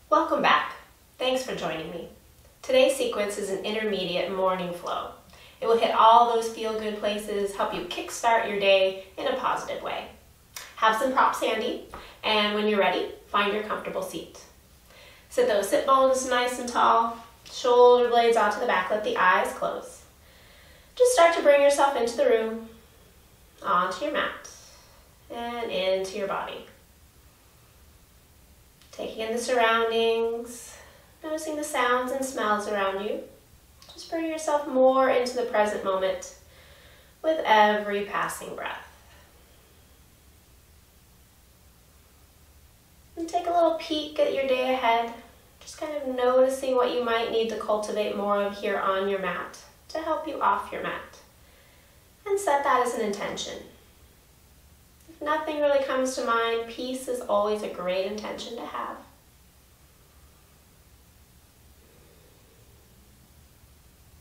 Welcome back. Thanks for joining me. Today's sequence is an intermediate morning flow. It will hit all those feel-good places, help you kickstart your day in a positive way. Have some props handy, and when you're ready, find your comfortable seat. Sit those sit bones nice and tall, shoulder blades onto the back, let the eyes close. Just start to bring yourself into the room, onto your mat, and into your body. Taking in the surroundings, noticing the sounds and smells around you. Just bring yourself more into the present moment with every passing breath. And take a little peek at your day ahead, just kind of noticing what you might need to cultivate more of here on your mat to help you off your mat. And set that as an intention. If nothing really comes to mind, peace is always a great intention to have.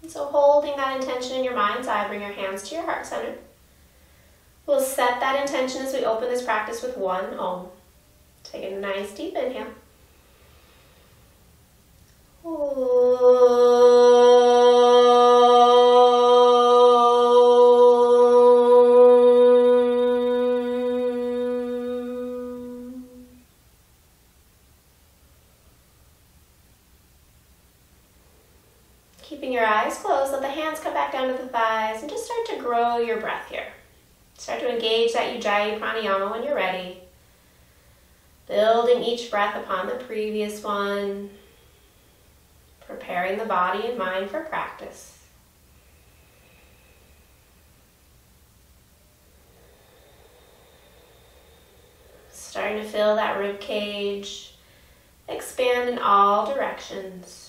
And so holding that intention in your mind's eye, bring your hands to your heart center. We'll set that intention as we open this practice with one Om. Take a nice deep inhale. Keeping your eyes closed, let the hands come back down to the thighs and just start to grow your breath here. Start to engage that Ujjayi Pranayama when you're ready. Building each breath upon the previous one. Preparing the body and mind for practice. Starting to feel that rib cage expand in all directions.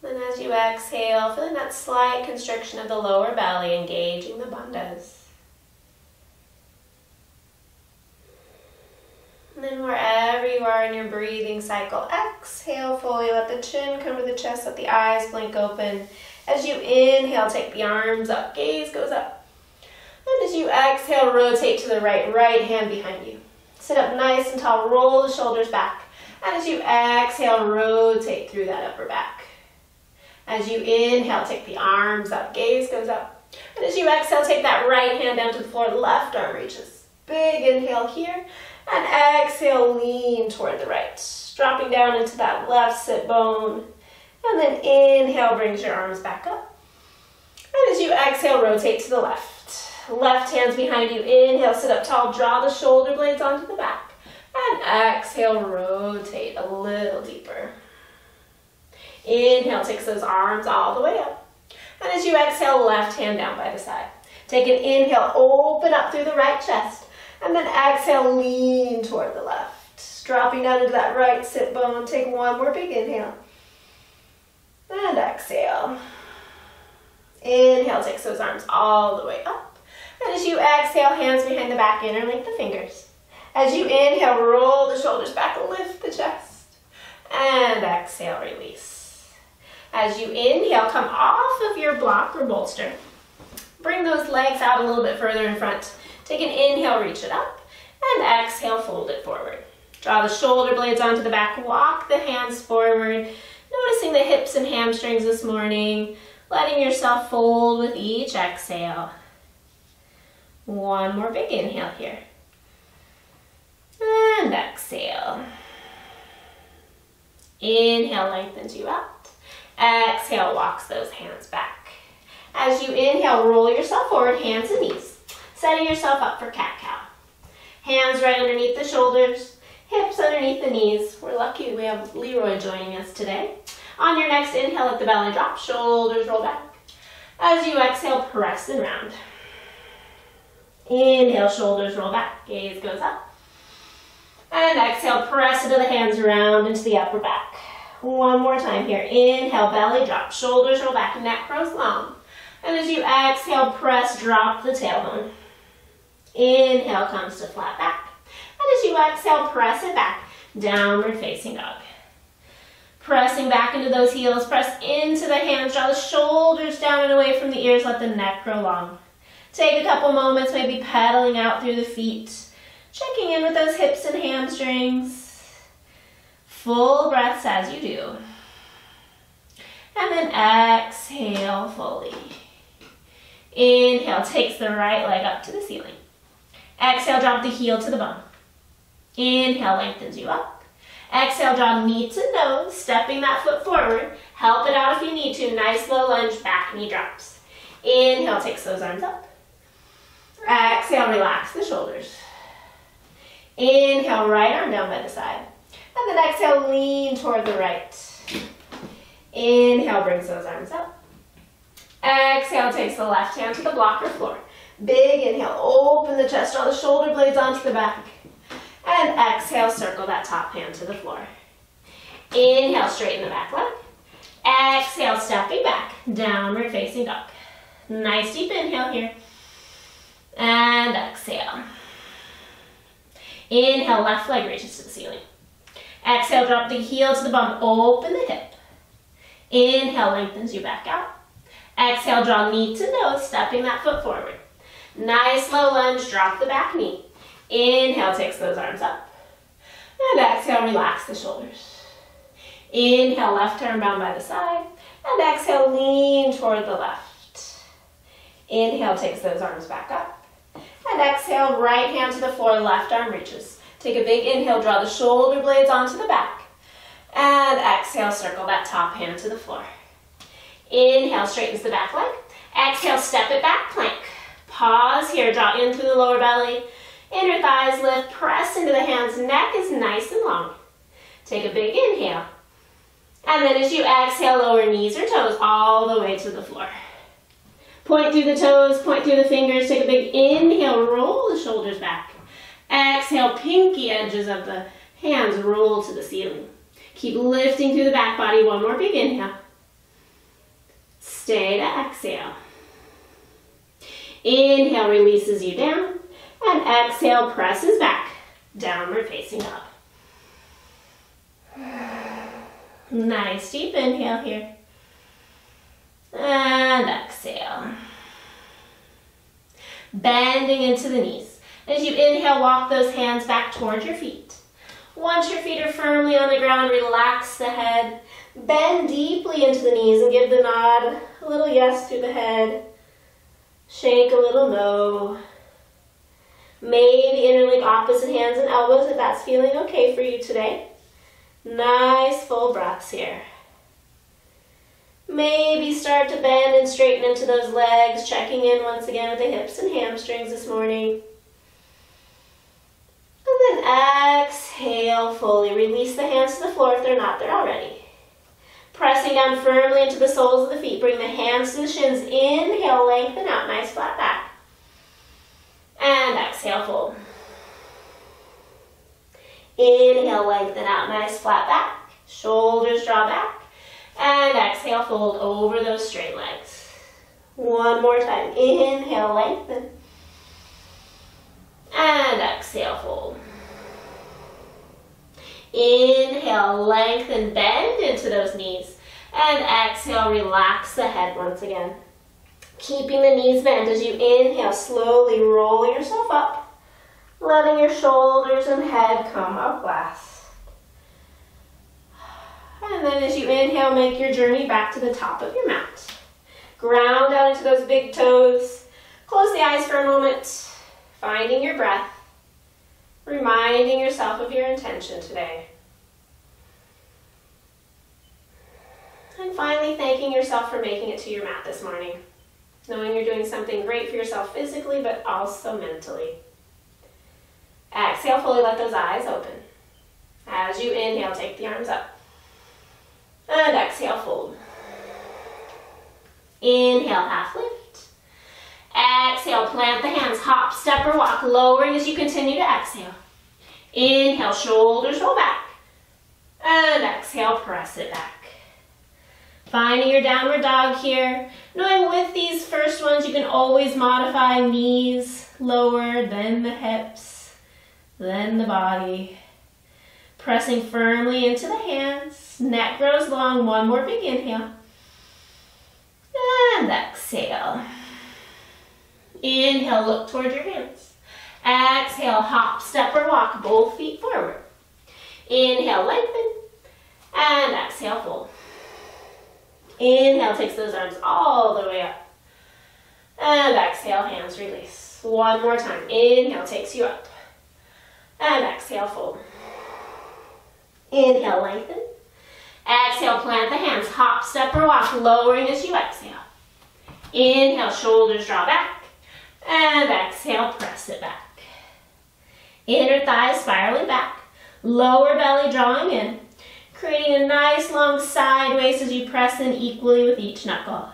Then as you exhale, feeling that slight constriction of the lower belly, engaging the bandhas. And then wherever you are in your breathing cycle, exhale fully, let the chin come to the chest, let the eyes blink open. As you inhale, take the arms up, gaze goes up. And as you exhale, rotate to the right hand behind you. Sit up nice and tall, roll the shoulders back. And as you exhale, rotate through that upper back. As you inhale, take the arms up, gaze goes up. And as you exhale, take that right hand down to the floor, left arm reaches. Big inhale here, and exhale, lean toward the right. Dropping down into that left sit bone. And then inhale, brings your arms back up. And as you exhale, rotate to the left. Left hand's behind you, inhale, sit up tall, draw the shoulder blades onto the back. And exhale, rotate a little deeper. Inhale, takes those arms all the way up. And as you exhale, left hand down by the side. Take an inhale, open up through the right chest. And then exhale, lean toward the left. Dropping down into that right sit bone. Take one more big inhale. And exhale. Inhale, takes those arms all the way up. And as you exhale, hands behind the back, interlink the fingers. As you inhale, roll the shoulders back, lift the chest. And exhale, release. As you inhale, come off of your block or bolster. Bring those legs out a little bit further in front. Take an inhale, reach it up. And exhale, fold it forward. Draw the shoulder blades onto the back. Walk the hands forward. Noticing the hips and hamstrings this morning. Letting yourself fold with each exhale. One more big inhale here. And exhale. Inhale, lengthens you out. Exhale, walks those hands back. As you inhale, roll yourself forward, hands and knees. Setting yourself up for cat-cow. Hands right underneath the shoulders, hips underneath the knees. We're lucky we have Leroy joining us today. On your next inhale, let the belly drop, shoulders roll back. As you exhale, press and round. Inhale, shoulders roll back, gaze goes up. And exhale, press into the hands, round into the upper back. One more time here. Inhale, belly drop, shoulders roll back, neck grows long. And as you exhale, press, drop the tailbone. Inhale comes to flat back. And as you exhale, press it back, downward facing dog. Pressing back into those heels, press into the hands, draw the shoulders down and away from the ears, let the neck grow long. Take a couple moments, maybe pedaling out through the feet, checking in with those hips and hamstrings. full breaths as you do. And then exhale fully. Inhale, takes the right leg up to the ceiling. Exhale, drop the heel to the bum. Inhale, lengthens you up. Exhale, draw knee to nose, stepping that foot forward. Help it out if you need to. Nice low lunge, back knee drops. Inhale, takes those arms up. Exhale, relax the shoulders. Inhale, right arm down by the side. And then exhale, lean toward the right. Inhale, brings those arms up. Exhale, takes the left hand to the block or floor. Big inhale, open the chest, draw the shoulder blades onto the back. And exhale, circle that top hand to the floor. Inhale, straighten the back leg. Exhale, stepping back, downward facing dog. Nice deep inhale here. And exhale. Inhale, left leg reaches to the ceiling. Exhale, drop the heel to the bum, open the hip. Inhale, lengthens you back out. Exhale, draw knee to nose, stepping that foot forward. Nice low lunge, drop the back knee. Inhale, takes those arms up. And exhale, relax the shoulders. Inhale, left arm bound by the side. And exhale, lean toward the left. Inhale, takes those arms back up. And exhale, right hand to the floor, left arm reaches. Take a big inhale, draw the shoulder blades onto the back. And exhale, circle that top hand to the floor. Inhale, straightens the back leg. Exhale, step it back, plank. Pause here, draw in through the lower belly. Inner thighs lift, press into the hands, neck is nice and long. Take a big inhale. And then as you exhale, lower knees or toes all the way to the floor. Point through the toes, point through the fingers, take a big inhale, roll the shoulders back. Exhale, pinky edges of the hands roll to the ceiling. Keep lifting through the back body, one more big inhale. Stay to exhale. Inhale, releases you down. And exhale, presses back, downward facing up. Nice deep inhale here. And exhale. Bending into the knees. As you inhale, walk those hands back towards your feet. Once your feet are firmly on the ground, relax the head. Bend deeply into the knees and give the nod. A little yes through the head. Shake a little no. Maybe interlink opposite hands and elbows if that's feeling okay for you today. Nice full breaths here. Maybe start to bend and straighten into those legs, checking in once again with the hips and hamstrings this morning. And then exhale fully. Release the hands to the floor if they're not there already. Pressing down firmly into the soles of the feet. Bring the hands to the shins. Inhale, lengthen out. Nice flat back. And exhale, fold. Inhale, lengthen out. Nice flat back. Shoulders draw back. And exhale, fold over those straight legs. One more time. Inhale, lengthen. And exhale, fold. Inhale, lengthen, bend into those knees. And exhale, relax the head once again. Keeping the knees bent as you inhale, slowly rolling yourself up. Letting your shoulders and head come up last. And then as you inhale, make your journey back to the top of your mat. Ground down into those big toes. Close the eyes for a moment. Finding your breath. Reminding yourself of your intention today. And finally, thanking yourself for making it to your mat this morning. Knowing you're doing something great for yourself physically, but also mentally. Exhale, fully let those eyes open. As you inhale, take the arms up. And exhale, fold. Inhale, half lift. Exhale, plant the hands, hop, step, or walk, lowering as you continue to exhale. Inhale, shoulders roll back. And exhale, press it back. Finding your downward dog here. Knowing with these first ones, you can always modify knees lower, then the hips, then the body. Pressing firmly into the hands. Neck grows long. One more big inhale. And exhale. Inhale, look towards your hands. Exhale, hop, step, or walk, both feet forward. Inhale, lengthen. And exhale, fold. Inhale, takes those arms all the way up. And exhale, hands release. One more time. Inhale, takes you up. And exhale, fold. Inhale, lengthen. Exhale, plant the hands. Hop, step, or walk, lowering as you exhale. Inhale, shoulders draw back. And exhale, press it back. Inner thighs spiraling back. Lower belly drawing in. Creating a nice long sideways as you press in equally with each knuckle.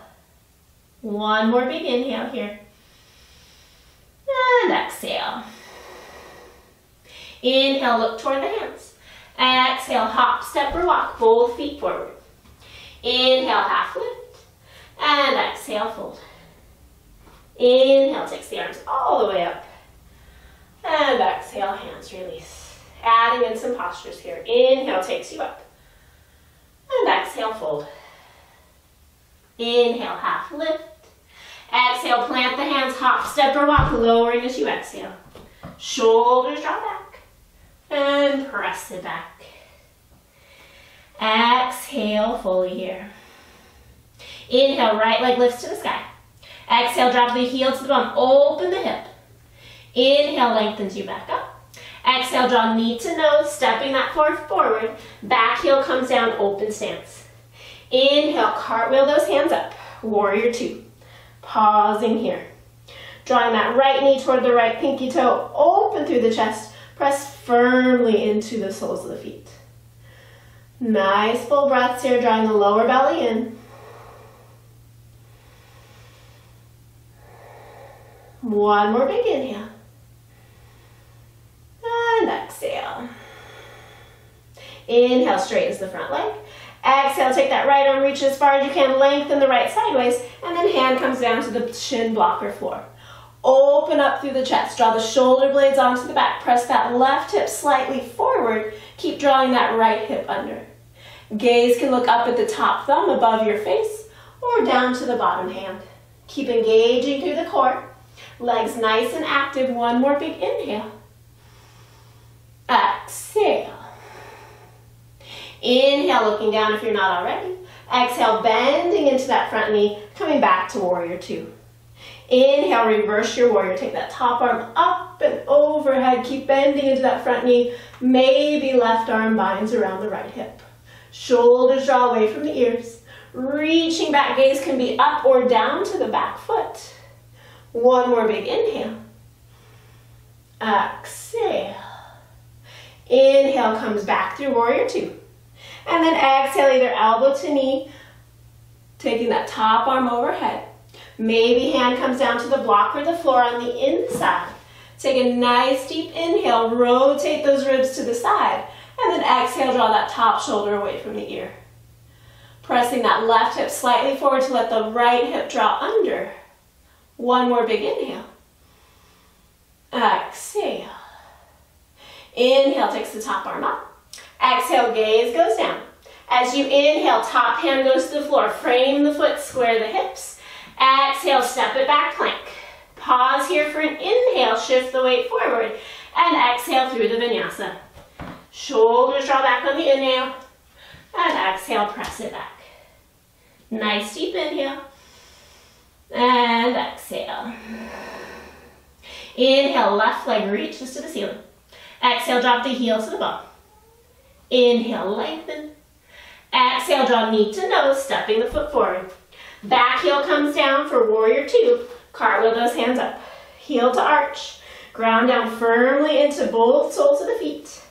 One more big inhale here. And exhale. Inhale, look toward the hands. Exhale, hop, step, or walk, both feet forward. Inhale, half lift. And exhale, fold. Inhale, takes the arms all the way up. And exhale, hands release. Adding in some postures here. Inhale, takes you up. And exhale, fold. Inhale, half lift. Exhale, plant the hands, hop, step, or walk, lowering as you exhale. Shoulders draw back. And press it back. Exhale, fully here. Inhale, right leg lifts to the sky. Exhale, drop the heel to the bum, open the hip. Inhale, lengthens you back up. Exhale, draw knee to nose, stepping that forward. Back heel comes down, open stance. Inhale, cartwheel those hands up. Warrior two. Pausing here. Drawing that right knee toward the right pinky toe, open through the chest. Press firmly into the soles of the feet. Nice full breaths here, drawing the lower belly in. One more big inhale. And exhale. Inhale, straightens the front leg. Exhale, take that right arm, reach as far as you can, lengthen the right sideways, and then hand comes down to the shin blocker floor. Open up through the chest, draw the shoulder blades onto the back, press that left hip slightly forward, keep drawing that right hip under. Gaze can look up at the top thumb above your face, or down to the bottom hand. Keep engaging through the core, legs nice and active, one more big inhale. Exhale. Inhale, looking down if you're not already. Exhale, bending into that front knee, coming back to warrior two. Inhale, reverse your warrior. Take that top arm up and overhead. Keep bending into that front knee. Maybe left arm binds around the right hip. Shoulders draw away from the ears. Reaching back, gaze can be up or down to the back foot. One more big inhale. Exhale. Inhale comes back through warrior two. And then exhale, either elbow to knee, taking that top arm overhead. Maybe hand comes down to the block or the floor on the inside. Take a nice deep inhale, rotate those ribs to the side, and then exhale, draw that top shoulder away from the ear. Pressing that left hip slightly forward to let the right hip draw under. One more big inhale. Exhale. Inhale, takes the top arm up. Exhale, gaze goes down. As you inhale, top hand goes to the floor. Frame the foot, square the hips. Exhale, step it back, plank. Pause here for an inhale, shift the weight forward, and exhale through the vinyasa. Shoulders draw back on the inhale, and exhale, press it back. Nice deep inhale, and exhale. Inhale, left leg reaches to the ceiling. Exhale, drop the heel to the bum. Inhale, lengthen. Exhale, draw knee to nose, stepping the foot forward. Back heel comes down for warrior two. Cartwheel those hands up. Heel to arch. Ground down firmly into both soles of the feet.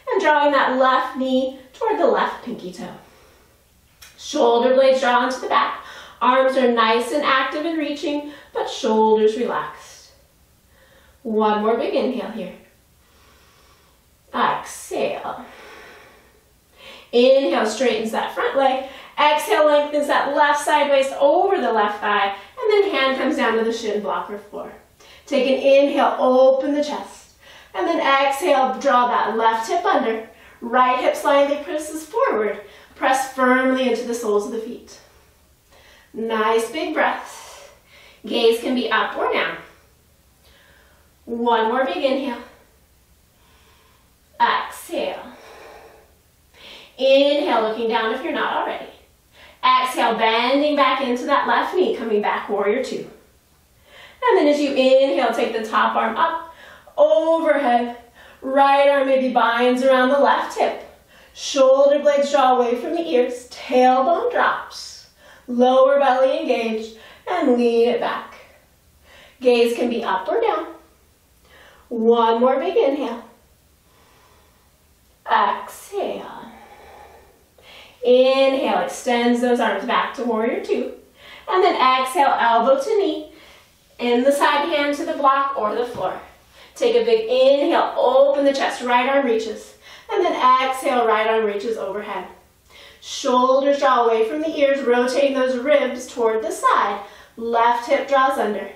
And drawing that left knee toward the left pinky toe. Shoulder blades draw onto the back. Arms are nice and active and reaching, but shoulders relaxed. One more big inhale here. Exhale. Inhale, straightens that front leg. Exhale, lengthens that left side waist over the left thigh. And then hand comes down to the shin blocker floor. Take an inhale, open the chest. And then exhale, draw that left hip under. Right hip slightly presses forward. Press firmly into the soles of the feet. Nice big breath. Gaze can be up or down. One more big inhale. Exhale. Inhale, looking down if you're not already. Exhale, bending back into that left knee, coming back, warrior two. And then as you inhale, take the top arm up, overhead. Right arm maybe binds around the left hip. Shoulder blades draw away from the ears. Tailbone drops. Lower belly engaged. And lean it back. Gaze can be up or down. One more big inhale. Exhale. Inhale, extends those arms back to warrior two. And then exhale, elbow to knee. In the side hand to the block or the floor. Take a big inhale, open the chest, right arm reaches. And then exhale, right arm reaches overhead. Shoulders draw away from the ears, rotating those ribs toward the side. Left hip draws under.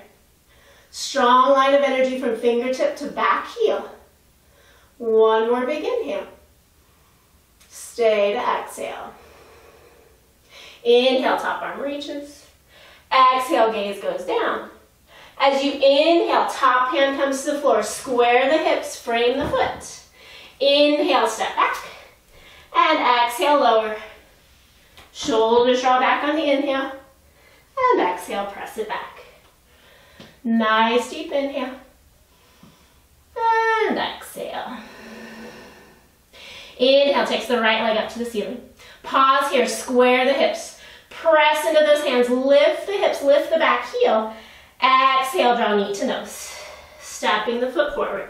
Strong line of energy from fingertip to back heel. One more big inhale. Stay to exhale. Inhale, top arm reaches. Exhale, gaze goes down. As you inhale, top hand comes to the floor. Square the hips, frame the foot. Inhale, step back. And exhale, lower. Shoulders draw back on the inhale. And exhale, press it back. Nice deep inhale. And exhale. Inhale, takes the right leg up to the ceiling. Pause here, square the hips. Press into those hands, lift the hips, lift the back heel. Exhale, draw knee to nose. Stepping the foot forward.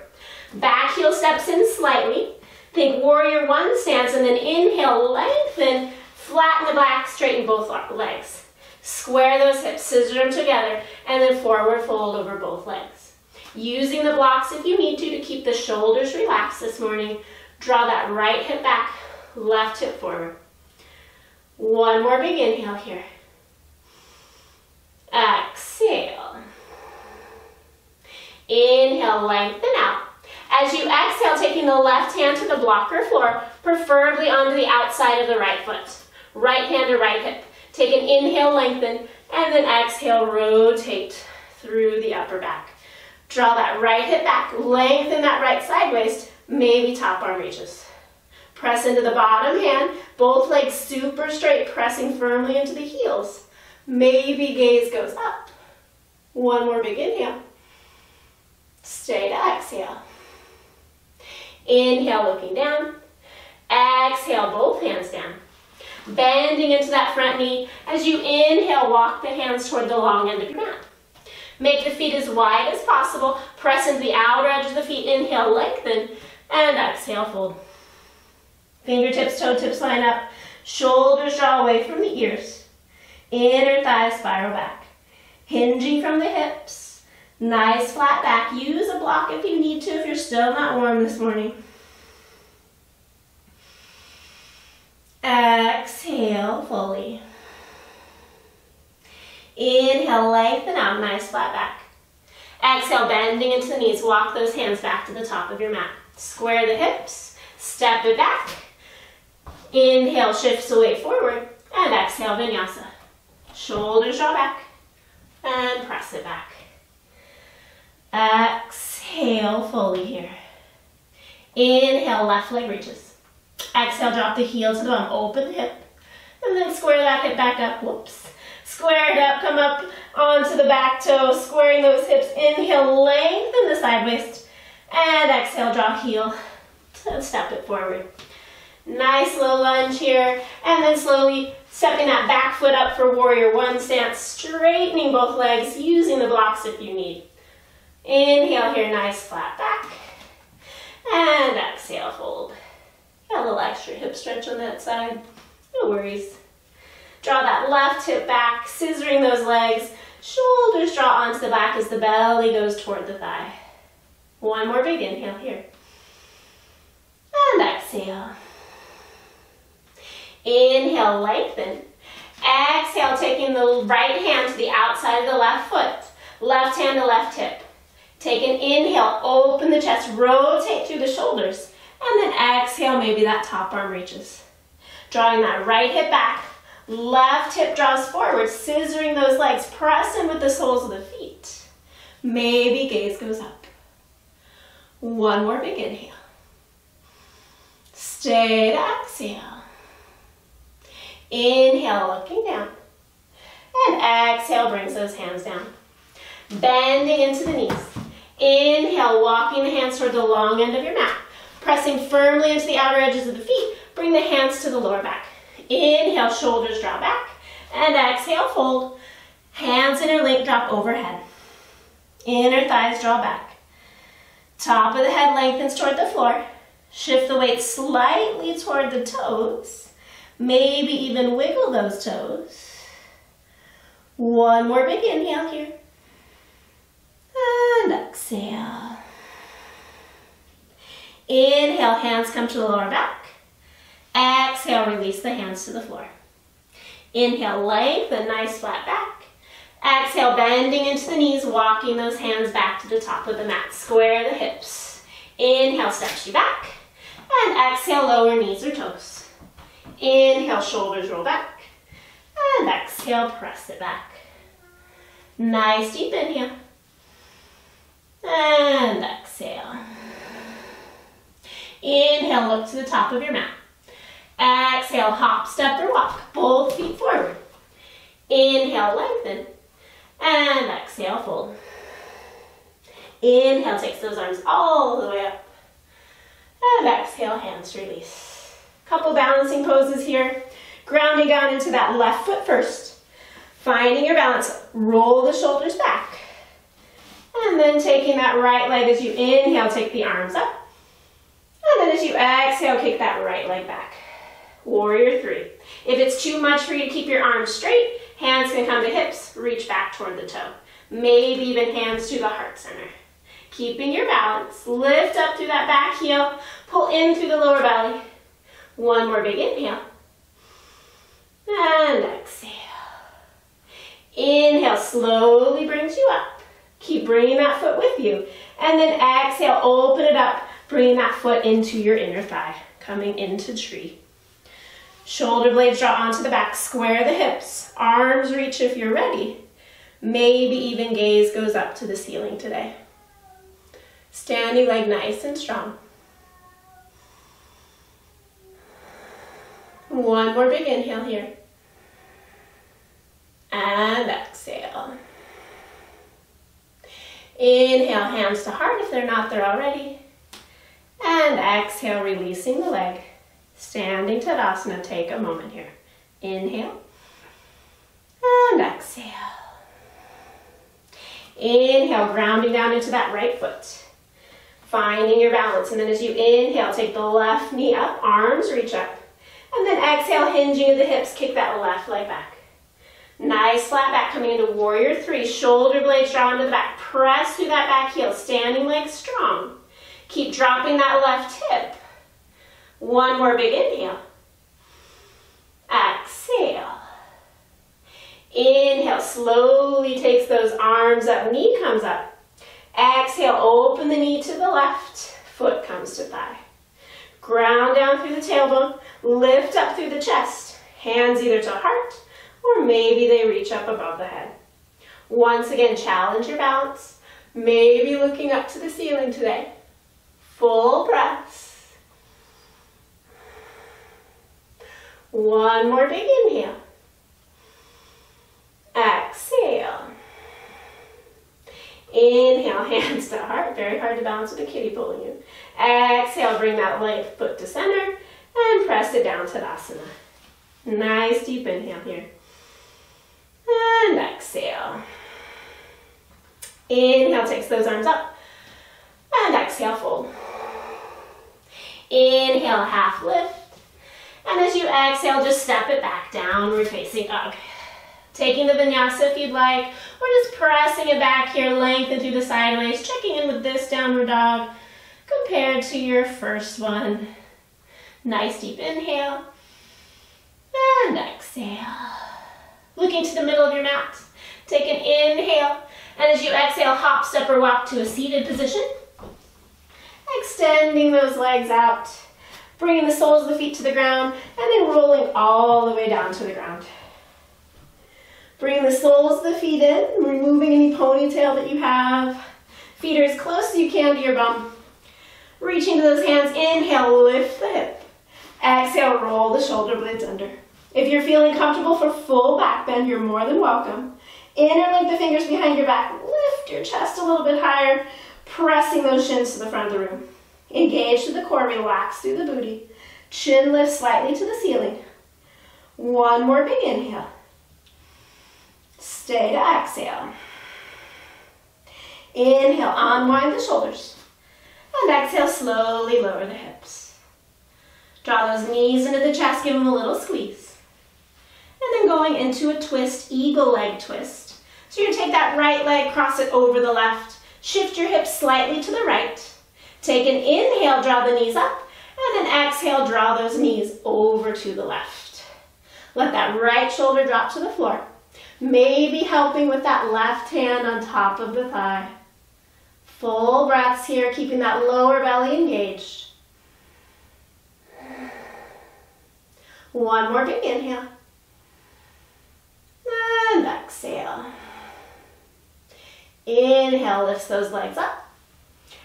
Back heel steps in slightly. Think warrior one stance and then inhale, lengthen, flatten the back, straighten both legs. Square those hips, scissor them together, and then forward fold over both legs. Using the blocks if you need to keep the shoulders relaxed this morning. Draw that right hip back, left hip forward. One more big inhale here. Exhale. Inhale, lengthen out. As you exhale, taking the left hand to the blocker floor, preferably onto the outside of the right foot. Right hand to right hip. Take an inhale, lengthen, and then exhale, rotate through the upper back. Draw that right hip back, lengthen that right side waist, maybe top arm reaches. Press into the bottom hand, both legs super straight, pressing firmly into the heels. Maybe gaze goes up. One more big inhale. Stay to exhale. Inhale, looking down. Exhale, both hands down. Bending into that front knee. As you inhale, walk the hands toward the long end of your mat. Make the feet as wide as possible. Press into the outer edge of the feet. Inhale, lengthen. And exhale, fold. Fingertips, toe tips line up. Shoulders draw away from the ears. Inner thighs spiral back. Hinging from the hips. Nice flat back. Use a block if you need to if you're still not warm this morning. Exhale fully. Inhale, lengthen out, nice flat back. Exhale, bending into the knees. Walk those hands back to the top of your mat. Square the hips, step it back. Inhale, shifts the weight forward, and exhale, vinyasa. Shoulders draw back, and press it back. Exhale fully here. Inhale, left leg reaches. Exhale, drop the heel to the bum, open the hip, and then square that hip back up, whoops. Square it up, come up onto the back toe, squaring those hips. Inhale, lengthen the side waist, and exhale, draw heel to step it forward. Nice low lunge here, and then slowly stepping that back foot up for warrior one stance, straightening both legs, using the blocks if you need. Inhale here, nice flat back, and exhale, fold. Got a little extra hip stretch on that side, no worries. Draw that left hip back, scissoring those legs, shoulders draw onto the back as the belly goes toward the thigh. One more big inhale here, and exhale. Inhale, lengthen. Exhale, taking the right hand to the outside of the left foot. Left hand to left hip. Take an inhale, open the chest, rotate through the shoulders. And then exhale, maybe that top arm reaches. Drawing that right hip back. Left hip draws forward, scissoring those legs. Press in with the soles of the feet. Maybe gaze goes up. One more big inhale. Stay to exhale. Inhale, looking down. And exhale, brings those hands down. Bending into the knees. Inhale, walking the hands toward the long end of your mat. Pressing firmly into the outer edges of the feet. Bring the hands to the lower back. Inhale, shoulders draw back. And exhale, fold. Hands interlink, drop overhead. Inner thighs draw back. Top of the head lengthens toward the floor. Shift the weight slightly toward the toes. Maybe even wiggle those toes. One more big inhale here. And exhale. Inhale, hands come to the lower back. Exhale, release the hands to the floor. Inhale, lengthen, nice flat back. Exhale, bending into the knees, walking those hands back to the top of the mat. Square the hips. Inhale, steps you back. And exhale, lower knees or toes. Inhale, shoulders roll back. And exhale, press it back. Nice deep inhale. And exhale. Inhale, look to the top of your mat. Exhale, hop, step, or walk. Both feet forward. Inhale, lengthen. And exhale, fold. Inhale, takes those arms all the way up. And exhale, hands release. Couple balancing poses here. Grounding down into that left foot first. Finding your balance, roll the shoulders back. And then taking that right leg as you inhale, take the arms up. And then as you exhale, kick that right leg back. Warrior three. If it's too much for you to keep your arms straight, hands can come to hips, reach back toward the toe. Maybe even hands to the heart center. Keeping your balance, lift up through that back heel, pull in through the lower belly. One more big inhale. And exhale. Inhale, slowly brings you up. Keep bringing that foot with you. And then exhale, open it up, bringing that foot into your inner thigh, coming into tree. Shoulder blades draw onto the back, square the hips. Arms reach if you're ready. Maybe even gaze goes up to the ceiling today. Standing leg nice and strong. One more big inhale here. And exhale. Inhale, hands to heart if they're not there already. And exhale, releasing the leg. Standing Tadasana, take a moment here. Inhale. And exhale. Inhale, grounding down into that right foot. Finding your balance. And then as you inhale, take the left knee up, arms reach up. And then exhale, hinging at the hips, kick that left leg back. Nice flat back coming into warrior three. Shoulder blades draw into the back. Press through that back heel. Standing legs strong. Keep dropping that left hip. One more big inhale. Exhale. Inhale, slowly takes those arms up. Knee comes up. Exhale, open the knee to the left. Foot comes to thigh. Ground down through the tailbone. Lift up through the chest. Hands either to heart or maybe they reach up above the head. Once again, challenge your balance. Maybe looking up to the ceiling today. Full breaths. One more big inhale. Exhale. Inhale, hands to heart. Very hard to balance with a kitty pulling you. Exhale, bring that left foot to center and press it down to Tadasana. Nice deep inhale here. And exhale. Inhale, takes those arms up. And exhale, fold. Inhale, half lift. And as you exhale, just step it back, downward facing dog. Taking the vinyasa if you'd like, or just pressing it back here, lengthen through the sideways, checking in with this downward dog compared to your first one. Nice deep inhale. And exhale. Looking to the middle of your mat. Take an inhale, and as you exhale, hop, step, or walk to a seated position. Extending those legs out, bringing the soles of the feet to the ground, and then rolling all the way down to the ground. Bring the soles of the feet in, removing any ponytail that you have. Feet are as close as you can to your bum. Reaching to those hands, inhale, lift the hip. Exhale, roll the shoulder blades under. If you're feeling comfortable for full back bend, you're more than welcome. Interlink the fingers behind your back. Lift your chest a little bit higher, pressing those shins to the front of the room. Engage through the core, relax through the booty. Chin lifts slightly to the ceiling. One more big inhale. Stay to exhale. Inhale, unwind the shoulders. And exhale, slowly lower the hips. Draw those knees into the chest, give them a little squeeze. And then going into a twist, eagle leg twist. So you're gonna take that right leg, cross it over the left. Shift your hips slightly to the right. Take an inhale, draw the knees up. And then exhale, draw those knees over to the left. Let that right shoulder drop to the floor. Maybe helping with that left hand on top of the thigh. Full breaths here, keeping that lower belly engaged. One more big inhale. And exhale. Inhale, lifts those legs up.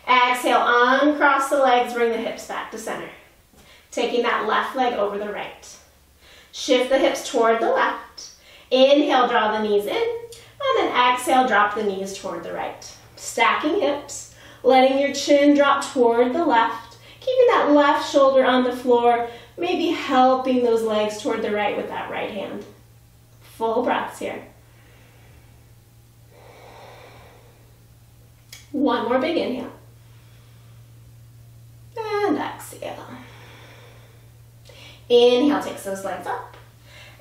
Exhale, uncross the legs, bring the hips back to center. Taking that left leg over the right. Shift the hips toward the left. Inhale, draw the knees in. And then exhale, drop the knees toward the right. Stacking hips, letting your chin drop toward the left. Keeping that left shoulder on the floor, maybe helping those legs toward the right with that right hand. Full breaths here. One more big inhale. And exhale. Inhale, takes those legs up.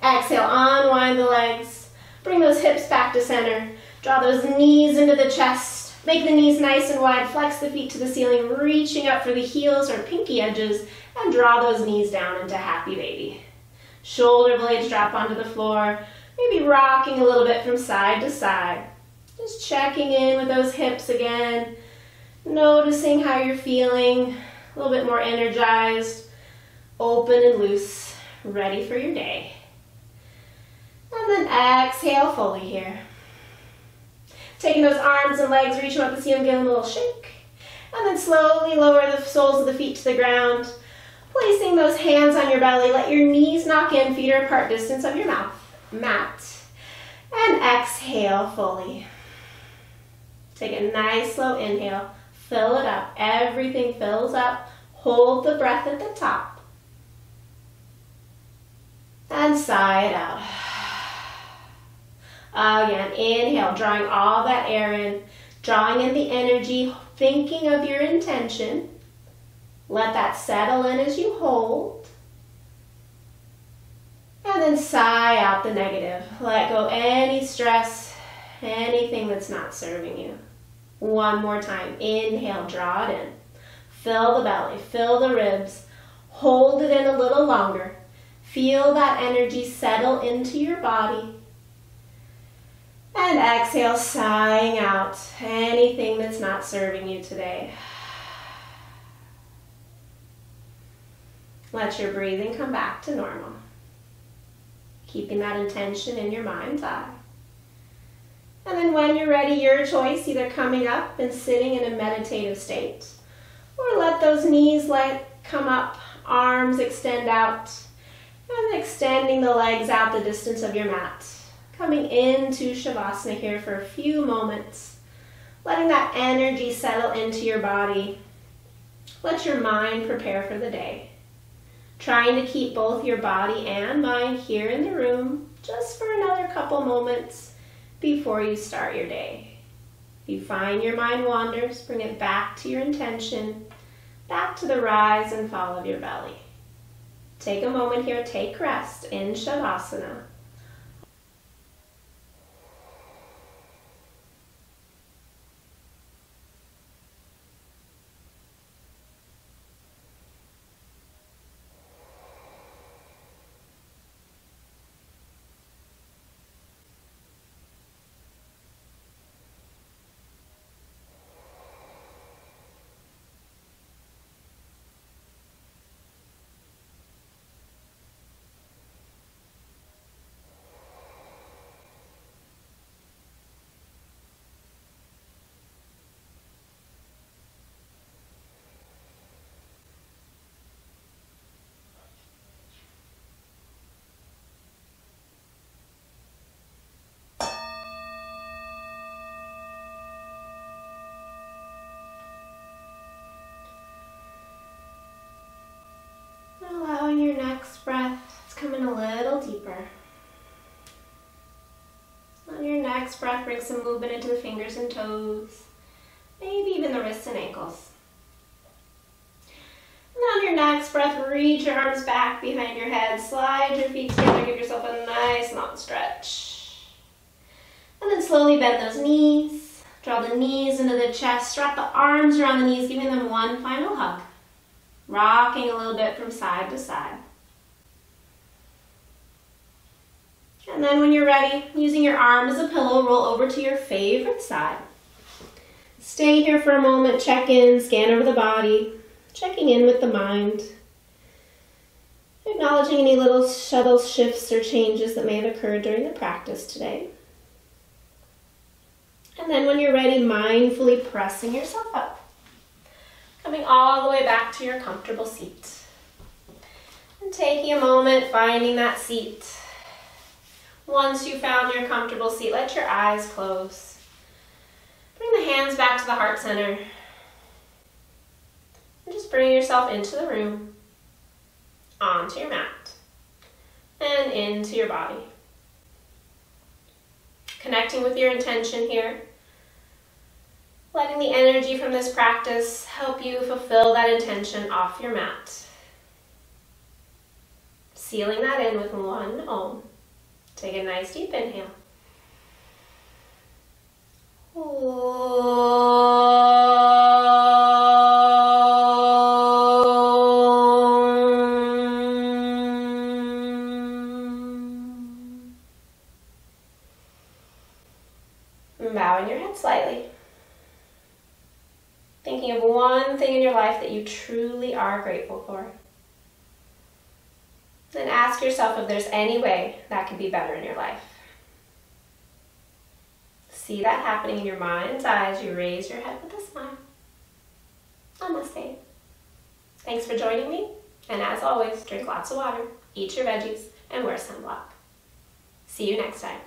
Exhale, unwind the legs. Bring those hips back to center. Draw those knees into the chest. Make the knees nice and wide. Flex the feet to the ceiling, reaching up for the heels or pinky edges, and draw those knees down into happy baby. Shoulder blades drop onto the floor, maybe rocking a little bit from side to side. Just checking in with those hips again, noticing how you're feeling, a little bit more energized, open and loose, ready for your day. And then exhale fully here. Taking those arms and legs, reaching up the ceiling, give them a little shake. And then slowly lower the soles of the feet to the ground. Placing those hands on your belly, let your knees knock in, feet are apart, distance of your mat. And exhale fully. Take a nice slow inhale, fill it up. Everything fills up. Hold the breath at the top. And sigh it out. Again, inhale, drawing all that air in, drawing in the energy, thinking of your intention. Let that settle in as you hold. And then sigh out the negative. Let go any stress, anything that's not serving you. One more time. Inhale, draw it in. Fill the belly, fill the ribs. Hold it in a little longer. Feel that energy settle into your body. And exhale, sighing out anything that's not serving you today. Let your breathing come back to normal. Keeping that intention in your mind's eye. And then when you're ready, your choice, either coming up and sitting in a meditative state, or let those knees come up, arms extend out, and extending the legs out the distance of your mat. Coming into Shavasana here for a few moments, letting that energy settle into your body. Let your mind prepare for the day. Trying to keep both your body and mind here in the room just for another couple moments before you start your day. If you find your mind wanders, bring it back to your intention, back to the rise and fall of your belly. Take a moment here, take rest in Shavasana. Allowing your next breath to come in a little deeper. On your next breath, bring some movement into the fingers and toes, maybe even the wrists and ankles. And then on your next breath, reach your arms back behind your head, slide your feet together, give yourself a nice long stretch. And then slowly bend those knees, draw the knees into the chest, wrap the arms around the knees, giving them one final hug. Rocking a little bit from side to side. And then when you're ready, using your arm as a pillow, roll over to your favorite side. Stay here for a moment, check in, scan over the body, checking in with the mind. Acknowledging any little subtle shifts or changes that may have occurred during the practice today. And then when you're ready, mindfully pressing yourself up. Coming all the way back to your comfortable seat. And taking a moment, finding that seat. Once you found your comfortable seat, let your eyes close. Bring the hands back to the heart center. And just bring yourself into the room, onto your mat, and into your body. Connecting with your intention here. Letting the energy from this practice help you fulfill that intention off your mat. Sealing that in with one Om. Take a nice deep inhale. Bowing your head slightly. Thinking of one thing in your life that you truly are grateful for. Then ask yourself if there's any way that could be better in your life. See that happening in your mind's eye as you raise your head with a smile. Namaste. Thanks for joining me, and as always, drink lots of water, eat your veggies, and wear sunblock. See you next time.